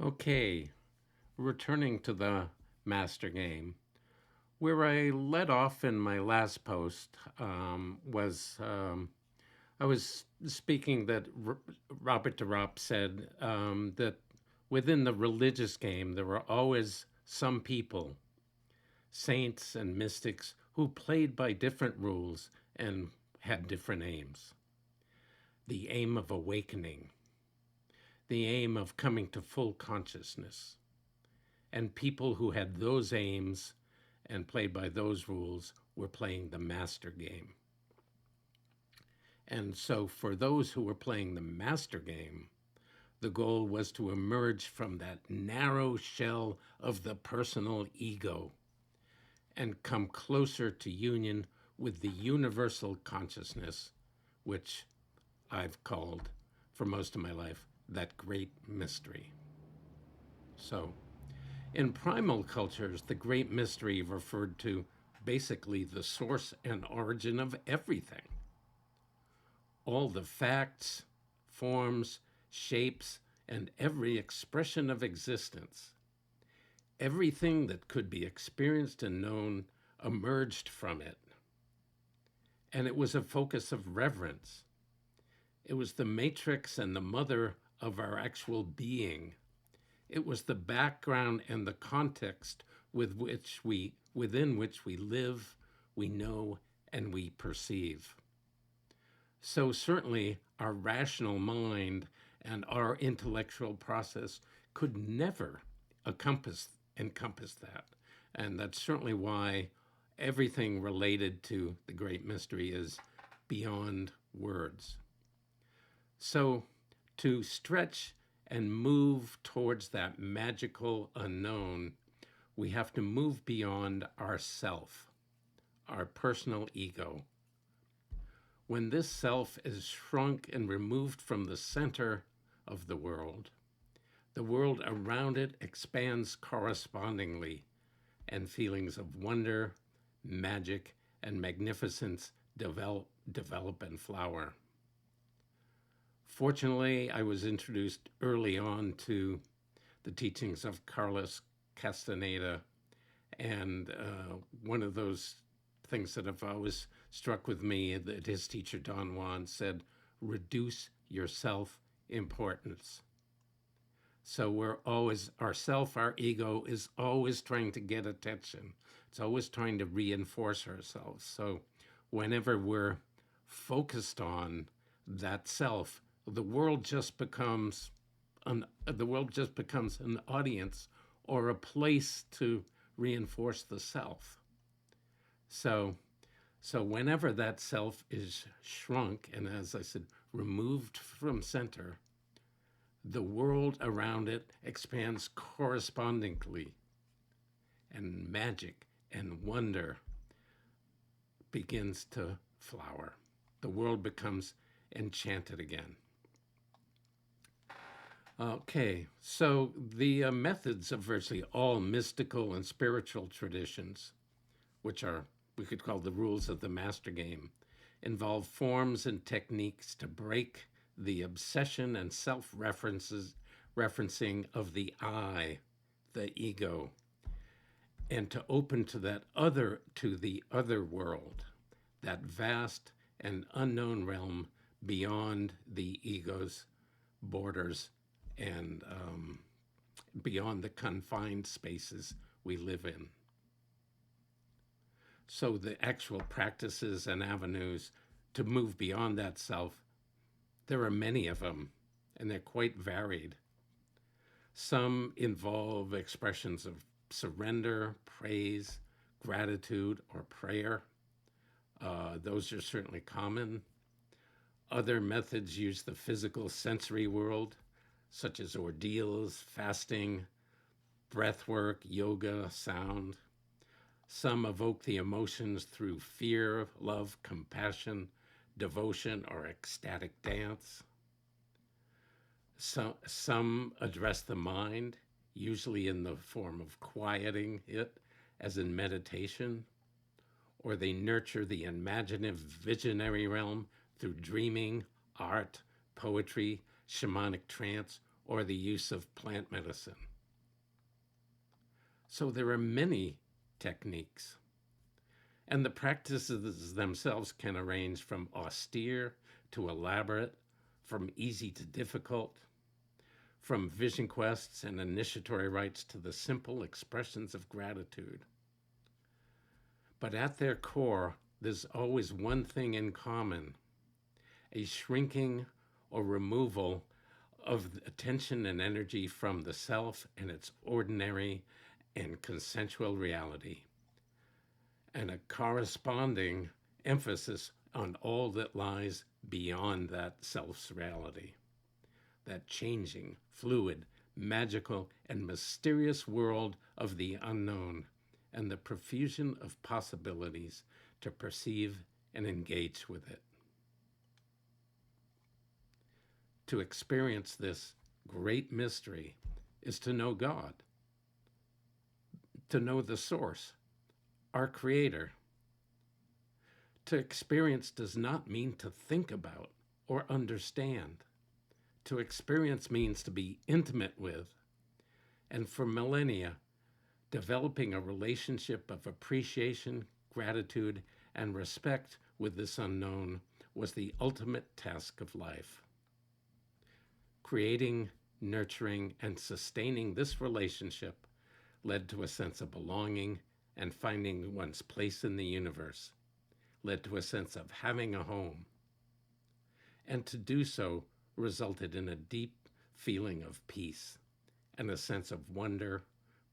Okay, returning to the master game. Where I led off in my last post was I was speaking that Robert de Ropp said that within the religious game, there were always some people, saints and mystics, who played by different rules and had different aims. The aim of awakening, the aim of coming to full consciousness, and people who had those aims and played by those rules were playing the master game. And so, for those who were playing the master game, the goal was to emerge from that narrow shell of the personal ego and come closer to union with the universal consciousness, which I've called for most of my life that great mystery. So, in primal cultures, the great mystery referred to basically the source and origin of everything. All the facts, forms, shapes, and every expression of existence. Everything that could be experienced and known emerged from it. And it was a focus of reverence. It was the matrix and the mother of our actual being. It was the background and the context within which we live, we know, and we perceive. So certainly our rational mind and our intellectual process could never encompass that. And that's certainly why everything related to the great mystery is beyond words. So to stretch and move towards that magical unknown, we have to move beyond ourself, our personal ego. When this self is shrunk and removed from the center of the world around it expands correspondingly, and feelings of wonder, magic, and magnificence develop and flower. Fortunately, I was introduced early on to the teachings of Carlos Castaneda, and one of those things that have always struck with me that his teacher Don Juan said, reduce your self-importance. So our ego is always trying to get attention. It's always trying to reinforce ourselves. So whenever we're focused on that self, the world just becomes an audience or a place to reinforce the self. So whenever that self is shrunk and, as I said, removed from center, the world around it expands correspondingly, and magic and wonder begins to flower. The world becomes enchanted again. Okay, so the methods of virtually all mystical and spiritual traditions, which we could call the rules of the master game, involve forms and techniques to break the obsession and referencing of the I, the ego, and to open to the other world, that vast and unknown realm beyond the ego's borders and beyond the confined spaces we live in. So the actual practices and avenues to move beyond that self, there are many of them, and they're quite varied. Some involve expressions of surrender, praise, gratitude, or prayer. Those are certainly common. Other methods use the physical sensory world, such as ordeals, fasting, breath work, yoga, sound. Some evoke the emotions through fear, love, compassion, devotion, or ecstatic dance. Some address the mind, usually in the form of quieting it, as in meditation, or they nurture the imaginative visionary realm through dreaming, art, poetry, shamanic trance, or the use of plant medicine. So there are many techniques, and the practices themselves can range from austere to elaborate, from easy to difficult, from vision quests and initiatory rites to the simple expressions of gratitude. But at their core, there's always one thing in common: a shrinking or removal of attention and energy from the self and its ordinary and consensual reality, and a corresponding emphasis on all that lies beyond that self's reality, that changing, fluid, magical, and mysterious world of the unknown, and the profusion of possibilities to perceive and engage with it. To experience this great mystery is to know God, to know the source, our creator. To experience does not mean to think about or understand. To experience means to be intimate with, and for millennia, developing a relationship of appreciation, gratitude, and respect with this unknown was the ultimate task of life. Creating, nurturing, and sustaining this relationship led to a sense of belonging and finding one's place in the universe, led to a sense of having a home. And to do so resulted in a deep feeling of peace and a sense of wonder,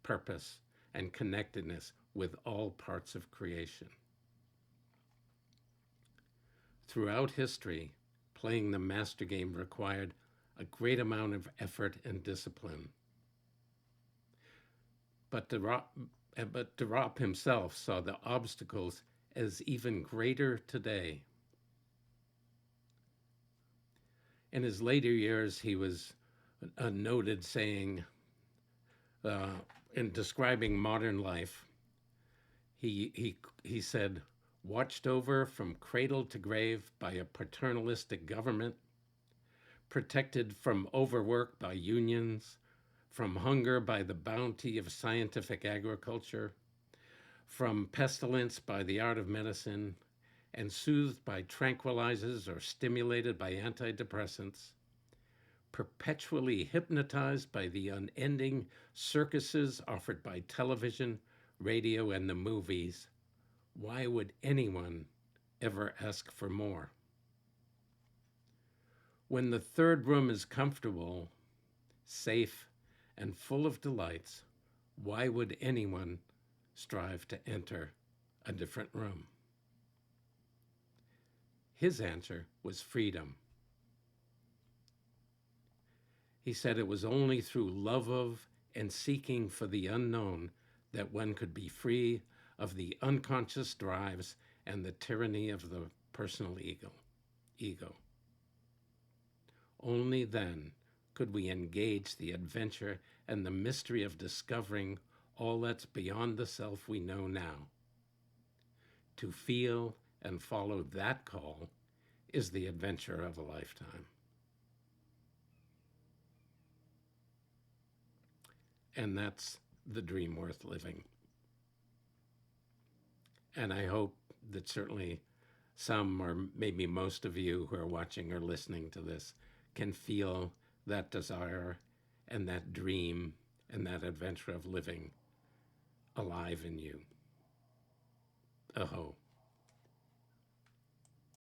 purpose, and connectedness with all parts of creation. Throughout history, playing the master game required a great amount of effort and discipline. But Ropp himself saw the obstacles as even greater today. In his later years, he was noted saying, in describing modern life, he said, watched over from cradle to grave by a paternalistic government, protected from overwork by unions, from hunger by the bounty of scientific agriculture, from pestilence by the art of medicine, and soothed by tranquilizers or stimulated by antidepressants, perpetually hypnotized by the unending circuses offered by television, radio, and the movies. Why would anyone ever ask for more? When the third room is comfortable, safe, and full of delights, why would anyone strive to enter a different room? His answer was freedom. He said it was only through love of and seeking for the unknown that one could be free of the unconscious drives and the tyranny of the personal ego. Only then could we engage the adventure and the mystery of discovering all that's beyond the self we know now. To feel and follow that call is the adventure of a lifetime. And that's the dream worth living. And I hope that certainly some, or maybe most of you who are watching or listening to this, can feel that desire and that dream and that adventure of living alive in you. Aho.